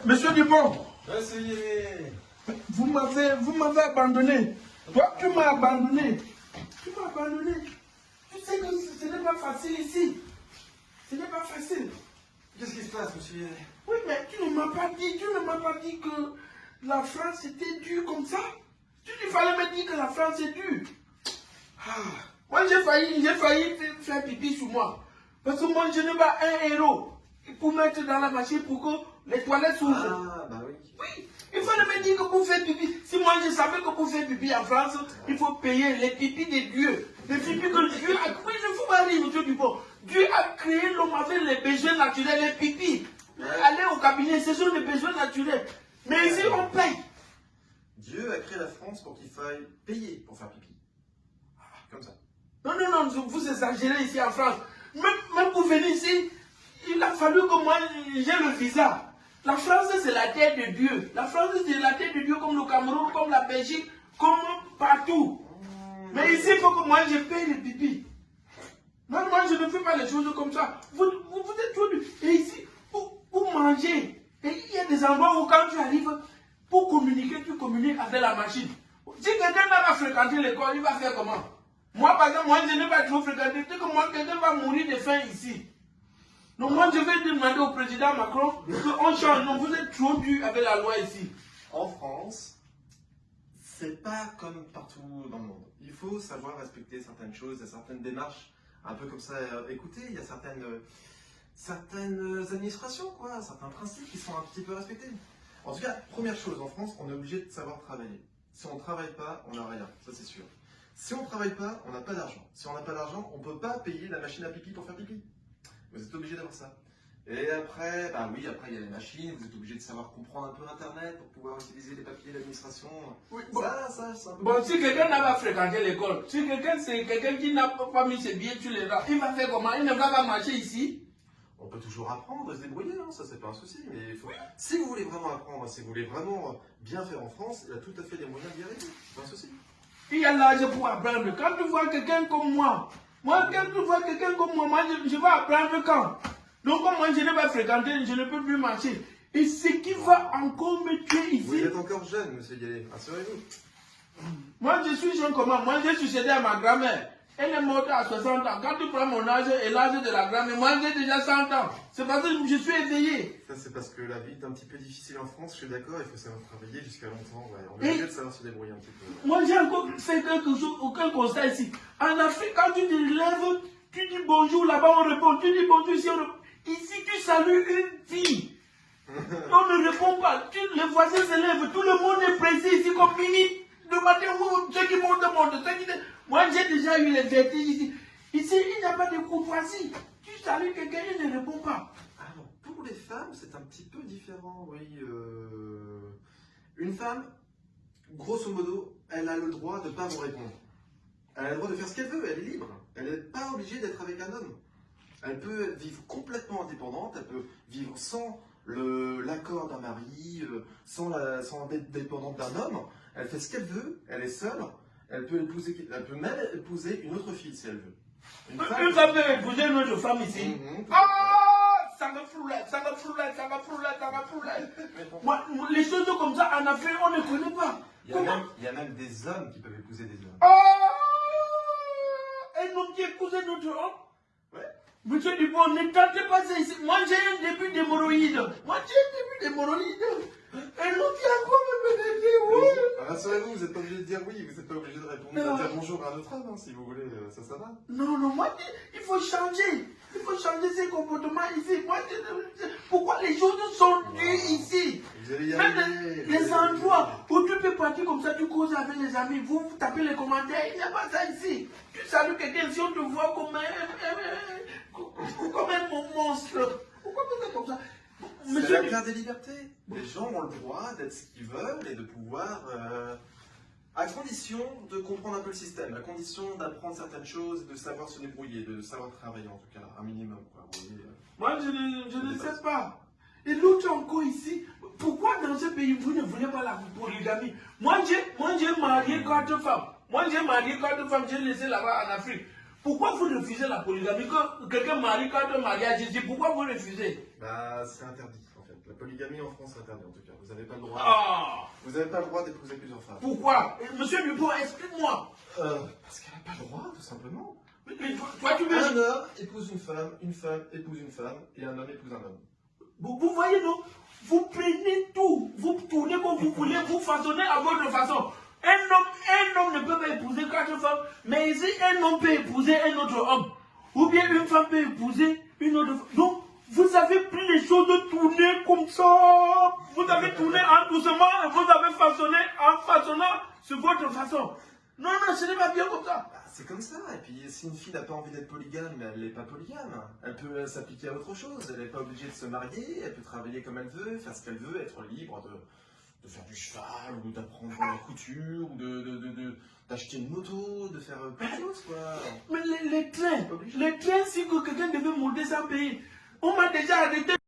Monsieur Dupont, Monsieur, vous m'avez abandonné. Toi, tu m'as abandonné. Tu m'as abandonné. Tu sais que ce n'est pas facile ici. Ce n'est pas facile. qu'est-ce qui se passe, monsieur? Oui, mais tu ne m'as pas dit que la France était dure comme ça. Il fallait me dire que la France est dure. Ah, moi, j'ai failli faire pipi sur moi. Parce que moi, je n'ai pas un héros pour mettre dans la machine pour que les toilettes s'ouvrent. Ah, bah oui. Oui, il fallait me dire que pour faire pipi, si moi je savais que pour faire pipi en France, il faut payer les pipis des dieux. Les pipis que Dieu a... Oui, je ne faut pas rire, monsieur Dupont. Dieu a créé l'homme avec les besoins naturels, les pipis. Aller au cabinet, ce sont des besoins naturels. Mais ici, on paye. Dieu a créé la France pour qu'il faille payer pour faire pipi. Comme ça. Non, vous exagérez ici en France. Même pour venir ici, il a fallu que moi j'ai le visa. La France, c'est la terre de Dieu. La France, c'est la terre de Dieu comme le Cameroun, comme la Belgique, comme partout. Mais ici, il faut que moi je paye les pipis. Non, moi je ne fais pas les choses comme ça. Vous êtes trop dur. Et ici, pour manger, et il y a des endroits où quand tu arrives, pour communiquer, tu communiques avec la machine. Si quelqu'un n'a pas fréquenté l'école, il va faire comment? Moi, par exemple, moi je n'ai pas trop fréquenté. Peut-être que moi, quelqu'un va mourir de faim ici. Donc moi, je vais demander au président Macron qu'on change. Non, vous êtes trop dur avec la loi ici. En France, c'est pas comme partout dans le monde. Il faut savoir respecter certaines choses, il y a certaines démarches, un peu comme ça. Écoutez, il y a certaines administrations, quoi, certains principes qui sont un petit peu respectés. En tout cas, première chose, en France, on est obligé de savoir travailler. Si on ne travaille pas, on n'a rien, ça c'est sûr. Si on ne travaille pas, on n'a pas d'argent. Si on n'a pas d'argent, on ne peut pas payer la machine à pipi pour faire pipi. Vous êtes obligé d'avoir ça. Et après, bah oui, après il y a les machines, vous êtes obligé de savoir comprendre un peu Internet pour pouvoir utiliser les papiers de l'administration. Oui, ça, c'est un peu... Bon, si quelqu'un n'a pas fréquenté l'école, si quelqu'un c'est quelqu'un qui n'a pas mis ses billets sur les rangs, il va faire comment? Il ne va pas marcher ici? On peut toujours apprendre, se débrouiller, hein, ça c'est pas un souci. Mais il faut... si vous voulez vraiment apprendre, si vous voulez vraiment bien faire en France, il y a tout à fait les moyens d'y arriver, c'est pas un souci. Il y a l'âge pour apprendre. Quand tu vois quelqu'un comme moi, quand tu vois quelqu'un comme moi, je vais apprendre quand? Donc, comme moi, je n'ai pas fréquenté, je ne peux plus marcher. Et ce qui va encore me tuer ici. Vous êtes encore jeune, monsieur Gallet, rassurez-vous. Moi, je suis jeune comment? Moi, j'ai succédé à ma grand-mère. Elle est morte à 60 ans. Quand tu prends mon âge et l'âge de la grand-mère, moi, j'ai déjà 100 ans. C'est parce que je suis éveillé. Ça, c'est parce que la vie est un petit peu difficile en France, je suis d'accord, il faut savoir travailler jusqu'à longtemps. Ouais. On est obligé de savoir se débrouiller un petit peu. Moi, j'ai encore fait quelque chose, aucun constat ici. En Afrique, quand tu te lèves, tu dis bonjour, là-bas on répond. Tu dis bonjour, ici on répond. Ici, tu salues une fille. On ne répond pas. Les voisins se lèvent. Tout le monde est pressé ici comme mini. Le matin, ceux qui montent. Moi, j'ai déjà eu les vertiges ici. Ici, il n'y a pas de courtoisie. Tu salues quelqu'un, il ne répond pas. Alors, pour les femmes, c'est un petit peu différent, oui. Une femme, grosso modo, elle a le droit de ne pas vous répondre. Elle a le droit de faire ce qu'elle veut, elle est libre. Elle n'est pas obligée d'être avec un homme. Elle peut vivre complètement indépendante, elle peut vivre sans l'accord d'un mari, sans être dépendante d'un homme. Elle fait ce qu'elle veut, elle est seule, elle peut même épouser une autre fille si elle veut. Une femme peut épouser une autre femme ici. Ça me floulette. Moi, les choses comme ça en Afrique, on ne connaît pas. Il y a même des hommes qui peuvent épouser des hommes. Un homme qui épouse un autre homme? Ouais. Monsieur Dupont, ne tentez pas ça ici. Moi, j'ai un début d'hémorroïde. Un homme qui a encore me dire Rassurez-vous, vous n'êtes pas obligé de dire oui, vous n'êtes pas obligé de répondre, de dire bonjour à notre homme, hein, si vous voulez, ça va. Non, moi, il faut changer. Il faut changer ses comportements ici. Moi, pourquoi les choses sont dures ici? Vous allez y Même arriver. les endroits où tu peux partir comme ça, tu causes avec les amis, vous tapez les commentaires, il n'y a pas ça ici. Tu salues quelqu'un, si on te voit comme un monstre. Pourquoi tu fais comme ça? C'est la carte des libertés. Les gens ont le droit d'être ce qu'ils veulent et de pouvoir, à condition de comprendre un peu le système, à condition d'apprendre certaines choses, de savoir se débrouiller, de savoir travailler en tout cas, un minimum. Quoi. Vous voyez, moi, je ne sais pas. Et l'autre encore ici, pourquoi dans ce pays vous ne voulez pas la polygamie? Moi, j'ai marié 4 femmes. J'ai laissé là-bas en Afrique. Pourquoi vous refusez la polygamie? Quand quelqu'un marie, quand un mariage ici, pourquoi vous refusez? Bah, c'est interdit en fait. La polygamie en France c'est interdit en tout cas. Vous n'avez pas le droit. Ah, Vous n'avez pas le droit d'épouser plusieurs femmes. pourquoi? Monsieur Dupont, explique-moi. Parce qu'elle n'a pas le droit, tout simplement. Mais toi, tu veux... Un homme épouse une femme épouse une femme, et un homme épouse un homme. Vous voyez, non? Vous prenez tout, vous tournez comme vous voulez, vous façonnez à votre façon. Un homme ne peut pas épouser 4 femmes, mais ici, un homme peut épouser un autre homme. Ou bien une femme peut épouser une autre femme. Donc, vous avez pris les choses de tourner comme ça. Vous avez tourné en doucement et vous avez façonné en façonnant sur votre façon. Non, non, ce n'est pas bien comme ça. Bah, c'est comme ça, et puis si une fille n'a pas envie d'être polygame, mais elle n'est pas polygame. Elle peut s'appliquer à autre chose, elle n'est pas obligée de se marier, elle peut travailler comme elle veut, faire ce qu'elle veut, être libre de faire du cheval, ou d'apprendre la couture, ou d'acheter une moto, de faire plein de choses, quoi. Mais les trains, si quelqu'un devait monter sans payer, on m'a déjà arrêté.